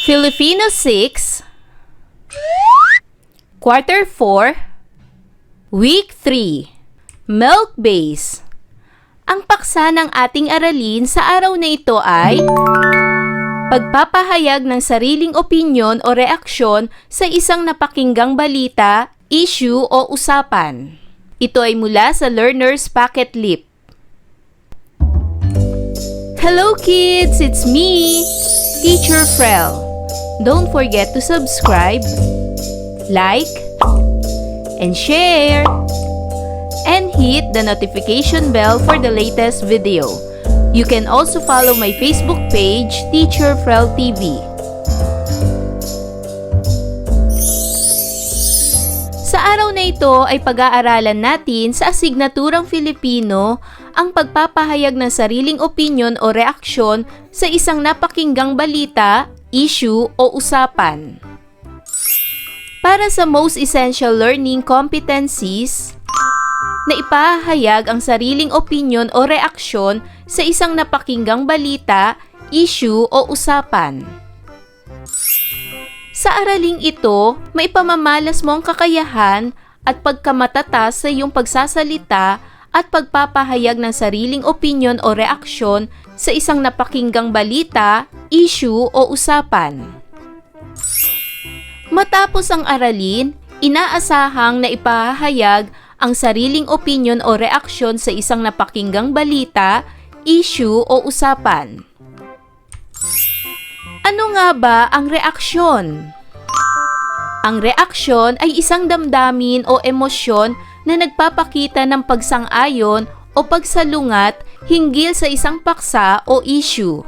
Filipino 6, Quarter 4, Week 3, Milk Base. Ang paksa ng ating aralin sa araw na ito ay pagpapahayag ng sariling opinyon o reaksyon sa isang napakinggang balita, issue o usapan. Ito ay mula sa Learner's Pocket Lip. Hello kids! It's me, Teacher Frel. Don't forget to subscribe, like, and share, and hit the notification bell for the latest video. You can also follow my Facebook page, Teacher Frel TV. Sa araw na ito ay pag-aaralan natin sa asignaturang Filipino ang pagpapahayag ng sariling opinyon o reaksyon sa isang napakinggang balita, issue o usapan. Para sa most essential learning competencies, na ipahayag ang sariling opinyon o reaksyon sa isang napakinggang balita, issue o usapan. Sa araling ito, maipamamalas mo ang kakayahan at pagkamatatas sa iyong pagsasalita at pagpapahayag ng sariling opinyon o reaksyon sa isang napakinggang balita, issue o usapan. Matapos ang aralin, inaasahang na ipahayag ang sariling opinyon o reaksyon sa isang napakinggang balita, issue o usapan. Ano nga ba ang reaksyon? Ang reaksyon ay isang damdamin o emosyon na nagpapakita ng pagsang-ayon o pagsalungat hinggil sa isang paksa o issue.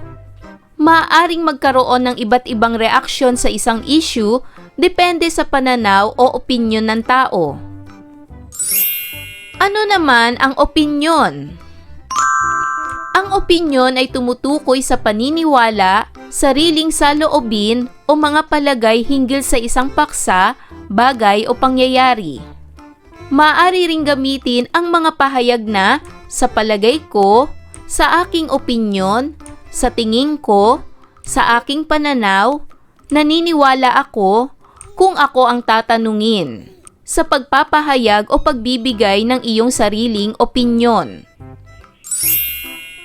Maaaring magkaroon ng iba't ibang reaksyon sa isang issue depende sa pananaw o opinyon ng tao. Ano naman ang opinyon? Ang opinyon ay tumutukoy sa paniniwala, sariling saloobin o mga palagay hinggil sa isang paksa, bagay o pangyayari. Maaari ring gamitin ang mga pahayag na sa palagay ko, sa aking opinyon, sa tingin ko, sa aking pananaw, naniniwala ako, kung ako ang tatanungin, sa pagpapahayag o pagbibigay ng iyong sariling opinyon.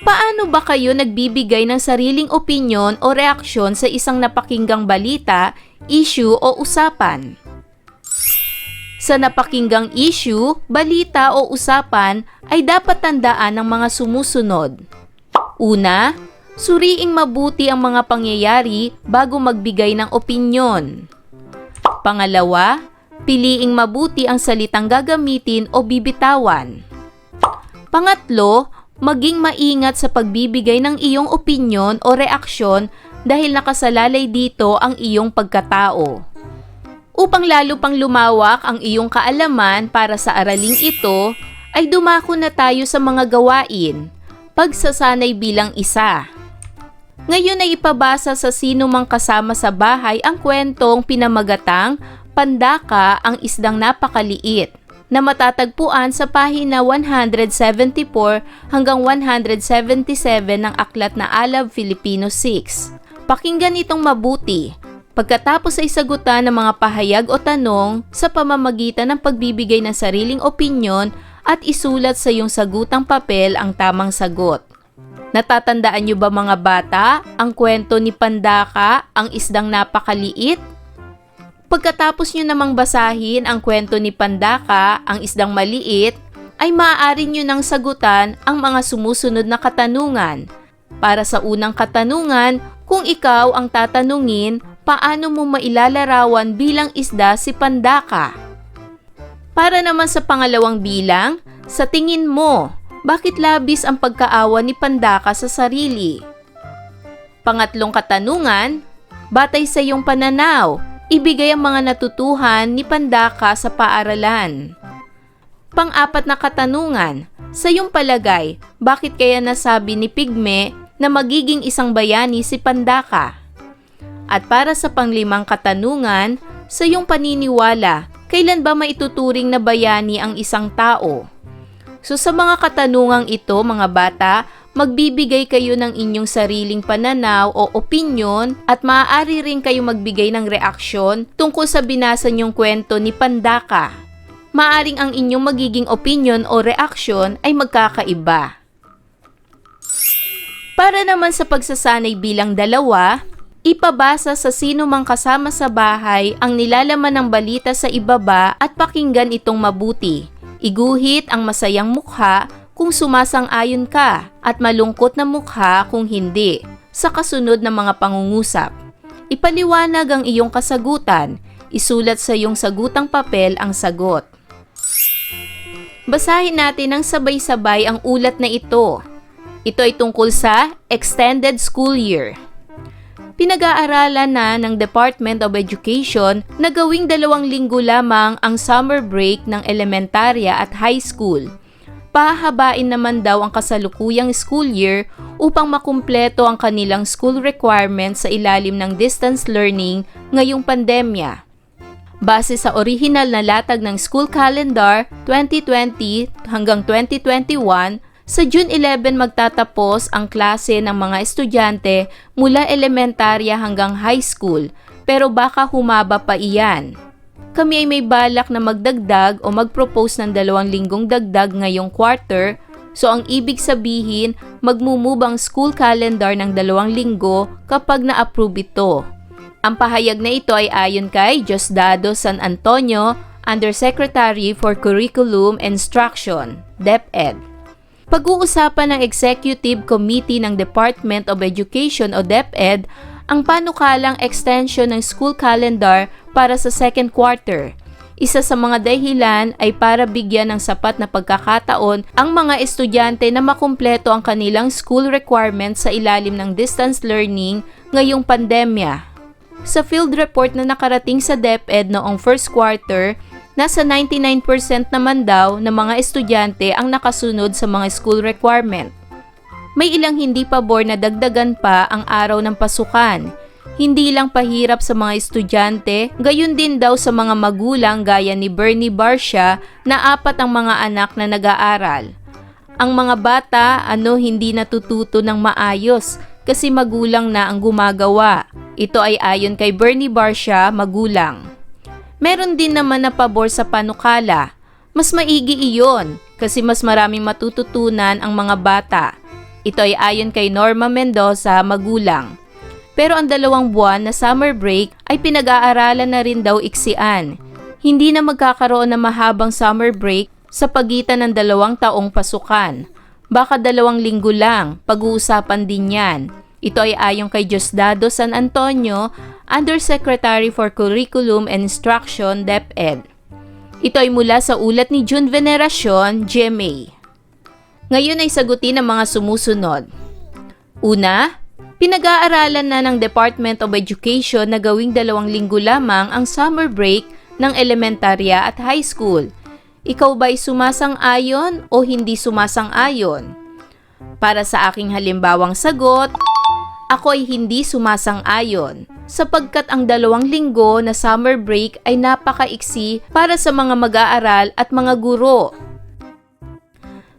Paano ba kayo nagbibigay ng sariling opinyon o reaksyon sa isang napakinggang balita, issue o usapan? Sa napakinggang issue, balita o usapan ay dapat tandaan ng mga sumusunod. Una, suriing mabuti ang mga pangyayari bago magbigay ng opinyon. Pangalawa, piliing mabuti ang salitang gagamitin o bibitawan. Pangatlo, maging maingat sa pagbibigay ng iyong opinyon o reaksyon dahil nakasalalay dito ang iyong pagkatao. Upang lalo pang lumawak ang iyong kaalaman para sa araling ito, ay dumako na tayo sa mga gawain, pagsasanay bilang isa. Ngayon ay ipabasa sa sino mang kasama sa bahay ang kwentong pinamagatang Pandaka ang Isdang Napakaliit, na matatagpuan sa pahina 174 hanggang 177 ng aklat na Alab Filipino 6. Pakinggan itong mabuti. Pagkatapos ay sagutan ng mga pahayag o tanong sa pamamagitan ng pagbibigay ng sariling opinyon at isulat sa iyong sagutang papel ang tamang sagot. Natatandaan niyo ba mga bata ang kwento ni Pandaka ang Isdang Napakaliit? Pagkatapos nyo namang basahin ang kwento ni Pandaka, ang Isdang Maliit, ay maaari nyo nang sagutan ang mga sumusunod na katanungan. Para sa unang katanungan, kung ikaw ang tatanungin, paano mo mailalarawan bilang isda si Pandaka? Para naman sa pangalawang bilang, sa tingin mo, bakit labis ang pagkaawa ni Pandaka sa sarili? Pangatlong katanungan, batay sa iyong pananaw, ibigay ang mga natutuhan ni Pandaka sa paaralan. Pang-apat na katanungan, sa iyong palagay, bakit kaya nasabi ni Pigme na magiging isang bayani si Pandaka? At para sa panglimang katanungan, sa iyong paniniwala, kailan ba maituturing na bayani ang isang tao? So sa mga katanungang ito, mga bata, magbibigay kayo ng inyong sariling pananaw o opinyon at maaari rin kayo magbigay ng reaksyon tungkol sa binasa niyong kwento ni Pandaka. Maaring ang inyong magiging opinyon o reaksyon ay magkakaiba. Para naman sa pagsasanay bilang dalawa, ipabasa sa sino mang kasama sa bahay ang nilalaman ng balita sa ibaba at pakinggan itong mabuti. Iguhit ang masayang mukha kung sumasang-ayon ka at malungkot na mukha kung hindi sa kasunod ng mga pangungusap. Ipaliwanag ang iyong kasagutan. Isulat sa iyong sagutang papel ang sagot. Basahin natin ng sabay-sabay ang ulat na ito. Ito ay tungkol sa extended school year. Pinag-aaralan na ng Department of Education na gawing 2 linggo lamang ang summer break ng elementarya at high school. Pahabain naman daw ang kasalukuyang school year upang makumpleto ang kanilang school requirements sa ilalim ng distance learning ngayong pandemya. Base sa orihinal na latag ng school calendar 2020 hanggang 2021, sa June 11 magtatapos ang klase ng mga estudyante mula elementarya hanggang high school, pero baka humaba pa iyan. Kami ay may balak na magdagdag o mag-propose ng 2 linggong dagdag ngayong quarter, so ang ibig sabihin magmumove ang school calendar ng 2 linggo kapag na-approve ito. Ang pahayag na ito ay ayon kay Diosdado San Antonio, Undersecretary for Curriculum and Instruction, DepEd. Pag-uusapan ng Executive Committee ng Department of Education o DepEd ang panukalang extension ng school calendar para sa second quarter. Isa sa mga dahilan ay para bigyan ng sapat na pagkakataon ang mga estudyante na makumpleto ang kanilang school requirements sa ilalim ng distance learning ngayong pandemya. Sa field report na nakarating sa DepEd noong first quarter, nasa 99% naman daw ng mga estudyante ang nakasunod sa mga school requirement. May ilang hindi pabor na dagdagan pa ang araw ng pasukan. Hindi lang pahirap sa mga estudyante, gayon din daw sa mga magulang gaya ni Bernie Barcia na 4 ang mga anak na nag-aaral. Ang mga bata hindi natututo ng maayos kasi magulang na ang gumagawa. Ito ay ayon kay Bernie Barcia, magulang. Meron din naman na pabor sa panukala. Mas maigi iyon kasi mas maraming matututunan ang mga bata. Ito ay ayon kay Norma Mendoza, magulang. Pero ang 2 buwan na summer break ay pinag-aaralan na rin daw iksian. Hindi na magkakaroon ng mahabang summer break sa pagitan ng 2 taong pasukan. Baka 2 linggo lang, pag-uusapan din yan. Ito ay ayon kay Diosdado San Antonio, Undersecretary for Curriculum and Instruction, DepEd. Ito ay mula sa ulat ni June Veneracion, GMA. Ngayon ay sagutin ang mga sumusunod. Una, pinag-aaralan na ng Department of Education na gawing 2 linggo lamang ang summer break ng elementarya at high school. Ikaw ba'y sumasang-ayon o hindi sumasang-ayon? Para sa aking halimbawang sagot, ako ay hindi sumasang-ayon sapagkat ang 2 linggo na summer break ay napakaiksi para sa mga mag-aaral at mga guro.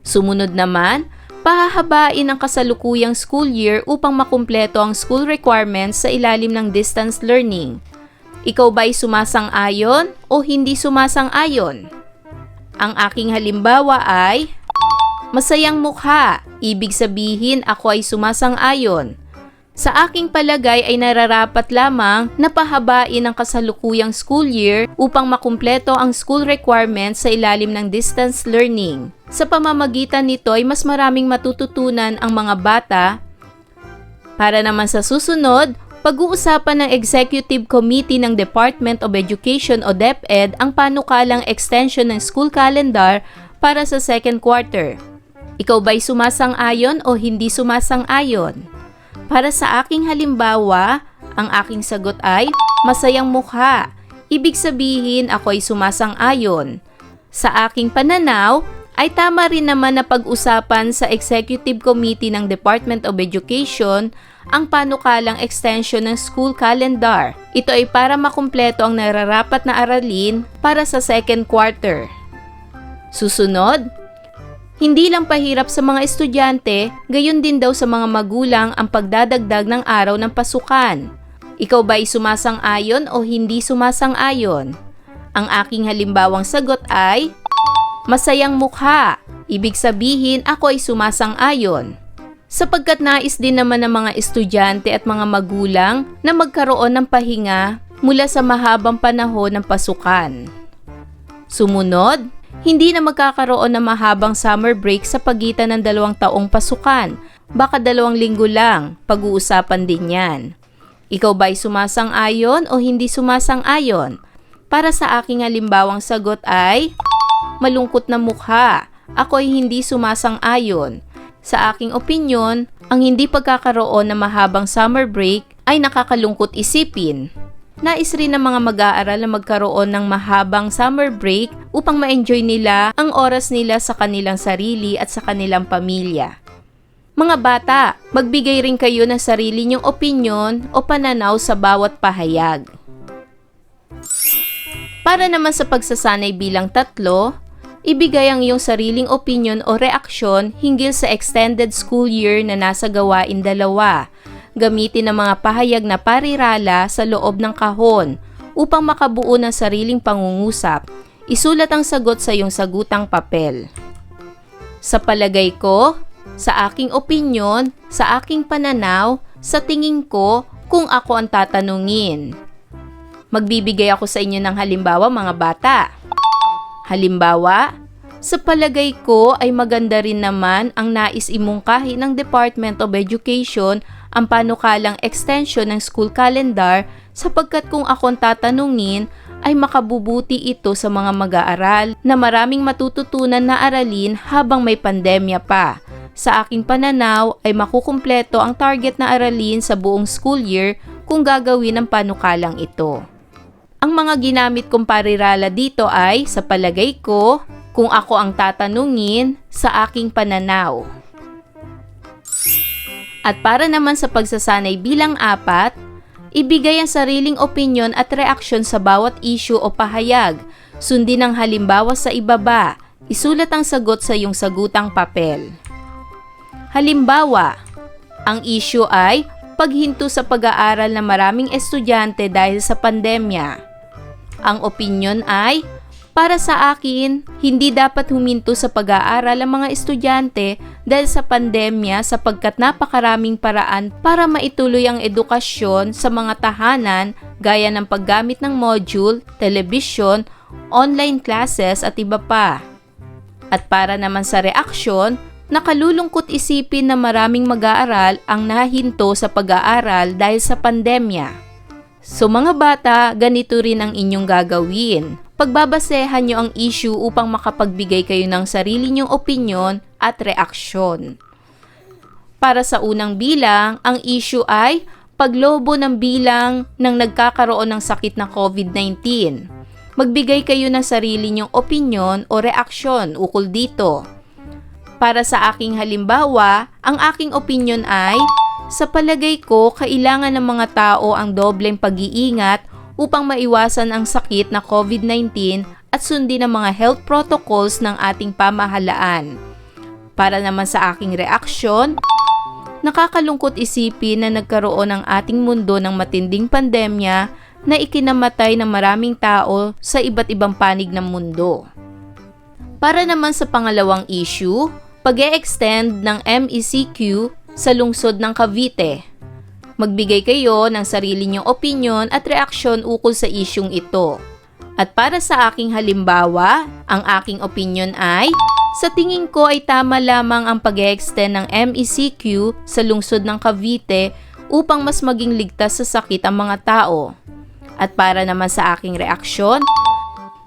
Sumunod naman, pahahabain ang kasalukuyang school year upang makumpleto ang school requirements sa ilalim ng distance learning. Ikaw ba'y sumasang-ayon o hindi sumasang-ayon? Ang aking halimbawa ay masayang mukha, ibig sabihin ako ay sumasang-ayon. Sa aking palagay ay nararapat lamang na pahabain ang kasalukuyang school year upang makumpleto ang school requirements sa ilalim ng distance learning. Sa pamamagitan nito ay mas maraming matututunan ang mga bata. Para naman sa susunod, pag-uusapan ng Executive Committee ng Department of Education o DepEd ang panukalang extension ng school calendar para sa second quarter. Ikaw ba'y sumasang-ayon o hindi sumasang-ayon? Para sa aking halimbawa, ang aking sagot ay masayang mukha. Ibig sabihin ako ay sumasang-ayon. Sa aking pananaw, ay tama rin naman na pag-usapan sa Executive Committee ng Department of Education ang panukalang extension ng school calendar. Ito ay para makumpleto ang nararapat na aralin para sa second quarter. Susunod, Hindi lang pahirap sa mga estudyante, gayon din daw sa mga magulang ang pagdadagdag ng araw ng pasukan. Ikaw ba ay sumasang-ayon o hindi sumasang-ayon? Ang aking halimbawang sagot ay, masayang mukha. Ibig sabihin ako ay sumasang-ayon. Sapagkat nais din naman ng mga estudyante at mga magulang na magkaroon ng pahinga mula sa mahabang panahon ng pasukan. Sumunod, hindi na magkakaroon ng mahabang summer break sa pagitan ng 2 taong pasukan. Baka 2 linggo lang, pag-uusapan din yan. Ikaw ba ay sumasang-ayon o hindi sumasang-ayon? Para sa aking halimbawang sagot ay, malungkot na mukha. Ako ay hindi sumasang-ayon. Sa aking opinyon, ang hindi pagkakaroon ng mahabang summer break ay nakakalungkot isipin. Nais rin ng mga mag-aaral na magkaroon ng mahabang summer break upang ma-enjoy nila ang oras nila sa kanilang sarili at sa kanilang pamilya. Mga bata, magbigay rin kayo ng sarili niyong opinyon o pananaw sa bawat pahayag. Para naman sa pagsasanay bilang 3, ibigay ang iyong sariling opinyon o reaksyon hinggil sa extended school year na nasa gawain 2. Gamitin ang mga pahayag na parirala sa loob ng kahon upang makabuo ng sariling pangungusap. Isulat ang sagot sa iyong sagutang papel. Sa palagay ko, sa aking opinyon, sa aking pananaw, sa tingin ko, kung ako ang tatanungin. Magbibigay ako sa inyo ng halimbawa, mga bata. Halimbawa, sa palagay ko ay maganda rin naman ang nais imungkahi ng Department of Education ang panukalang extension ng school calendar sapagkat kung akong tatanungin ay makabubuti ito sa mga mag-aaral na maraming matututunan na aralin habang may pandemya pa. Sa aking pananaw ay makukumpleto ang target na aralin sa buong school year kung gagawin ang panukalang ito. Ang mga ginamit kong parirala dito ay, sa palagay ko, kung ako ang tatanungin, sa aking pananaw. At para naman sa pagsasanay bilang 4, ibigay ang sariling opinyon at reaksyon sa bawat issue o pahayag. Sundin ang halimbawa sa ibaba. Isulat ang sagot sa iyong sagutang papel. Halimbawa, ang issue ay paghinto sa pag-aaral ng maraming estudyante dahil sa pandemya. Ang opinyon ay, para sa akin, hindi dapat huminto sa pag-aaral ang mga estudyante dahil sa pandemya sapagkat napakaraming paraan para maituloy ang edukasyon sa mga tahanan gaya ng paggamit ng module, telebisyon, online classes at iba pa. At para naman sa reaksyon, nakalulungkot isipin na maraming mag-aaral ang nahinto sa pag-aaral dahil sa pandemya. So mga bata, ganito rin ang inyong gagawin. Pagbabasehan nyo ang issue upang makapagbigay kayo ng sarili nyong opinyon at reaksyon. Para sa unang bilang, ang issue ay paglobo ng bilang ng nagkakaroon ng sakit na COVID-19. Magbigay kayo ng sarili nyong opinyon o reaksyon ukol dito. Para sa aking halimbawa, ang aking opinyon ay, sa palagay ko, kailangan ng mga tao ang dobleng pag-iingat upang maiwasan ang sakit na COVID-19 at sundin ang mga health protocols ng ating pamahalaan. Para naman sa aking reaksyon, nakakalungkot isipin na nagkaroon ang ating mundo ng matinding pandemya na ikinamatay ng maraming tao sa iba't ibang panig ng mundo. Para naman sa pangalawang issue, pag-e-extend ng MECQ sa lungsod ng Cavite. Magbigay kayo ng sarili niyong opinyon at reaksyon ukol sa isyung ito. At para sa aking halimbawa, ang aking opinyon ay, sa tingin ko ay tama lamang ang pag-e-extend ng MECQ sa lungsod ng Cavite upang mas maging ligtas sa sakit ang mga tao. At para naman sa aking reaksyon,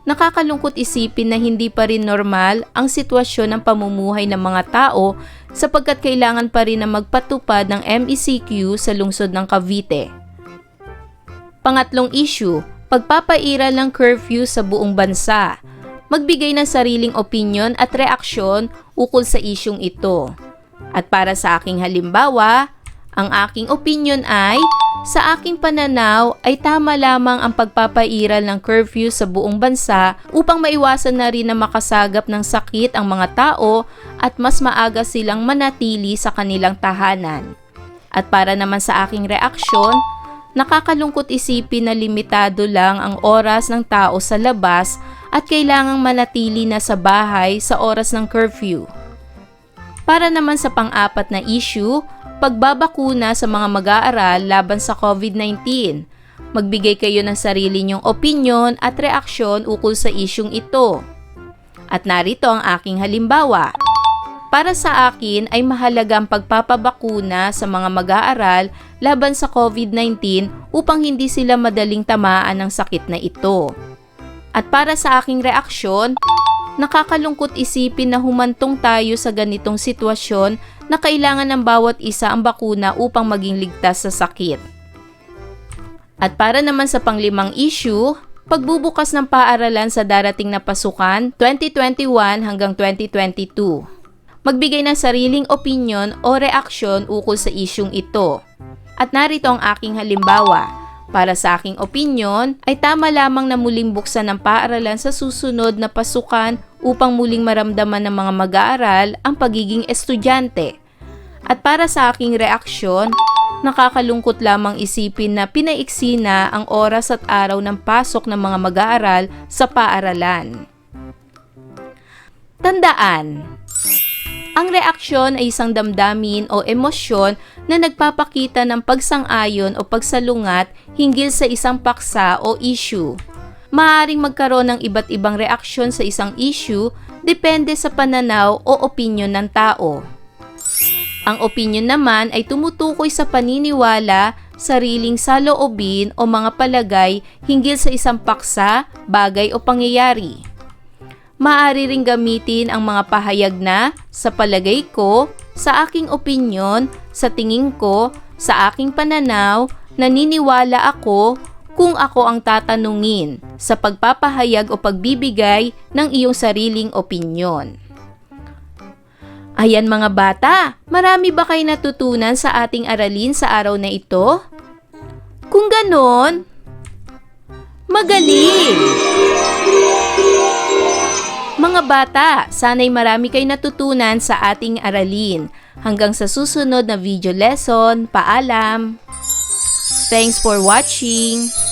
nakakalungkot isipin na hindi pa rin normal ang sitwasyon ng pamumuhay ng mga tao sapagkat kailangan pa rin na magpatupad ng MECQ sa lungsod ng Cavite. Pangatlong issue, pagpapairal ng curfew sa buong bansa. Magbigay ng sariling opinyon at reaksyon ukol sa isyung ito. At para sa aking halimbawa, ang aking opinyon ay, Sa aking pananaw ay tama lamang ang pagpapairal ng curfew sa buong bansa upang maiwasan na rin na makasagap ng sakit ang mga tao at mas maaga silang manatili sa kanilang tahanan. At para naman sa aking reaksyon, nakakalungkot isipin na limitado lang ang oras ng tao sa labas at kailangang manatili na sa bahay sa oras ng curfew. Para naman sa pang-apat na issue, pagbabakuna sa mga mag-aaral laban sa COVID-19. Magbigay kayo ng sarili niyong opinyon at reaksyon ukol sa isyung ito. At narito ang aking halimbawa. Para sa akin ay mahalaga ang pagpapabakuna sa mga mag-aaral laban sa COVID-19 upang hindi sila madaling tamaan ng sakit na ito. At para sa aking reaksyon, nakakalungkot isipin na humantong tayo sa ganitong sitwasyon na kailangan ng bawat isa ang bakuna upang maging ligtas sa sakit. At para naman sa panglimang issue, pagbubukas ng paaralan sa darating na pasukan 2021 hanggang 2022. Magbigay ng sariling opinyon o reaksyon ukol sa isyung ito. At narito ang aking halimbawa. Para sa aking opinyon, ay tama lamang na muling buksan ng paaralan sa susunod na pasukan upang muling maramdaman ng mga mag-aaral ang pagiging estudyante. At para sa aking reaksyon, nakakalungkot lamang isipin na pinaiksi na ang oras at araw ng pasok ng mga mag-aaral sa paaralan. Tandaan! Ang reaksyon ay isang damdamin o emosyon na nagpapakita ng pagsang-ayon o pagsalungat hinggil sa isang paksa o issue. Maaaring magkaroon ng iba't ibang reaksyon sa isang issue depende sa pananaw o opinyon ng tao. Ang opinyon naman ay tumutukoy sa paniniwala, sariling saloobin o mga palagay hinggil sa isang paksa, bagay o pangyayari. Maaari ring gamitin ang mga pahayag na, sa palagay ko, sa aking opinyon, sa tingin ko, sa aking pananaw, naniniwala ako, kung ako ang tatanungin, sa pagpapahayag o pagbibigay ng iyong sariling opinyon. Ayan mga bata, marami ba kayo natutunan sa ating aralin sa araw na ito? Kung ganon, magaling! Mga bata, sana'y marami kayo natutunan sa ating aralin. Hanggang sa susunod na video lesson, paalam! Thanks for watching!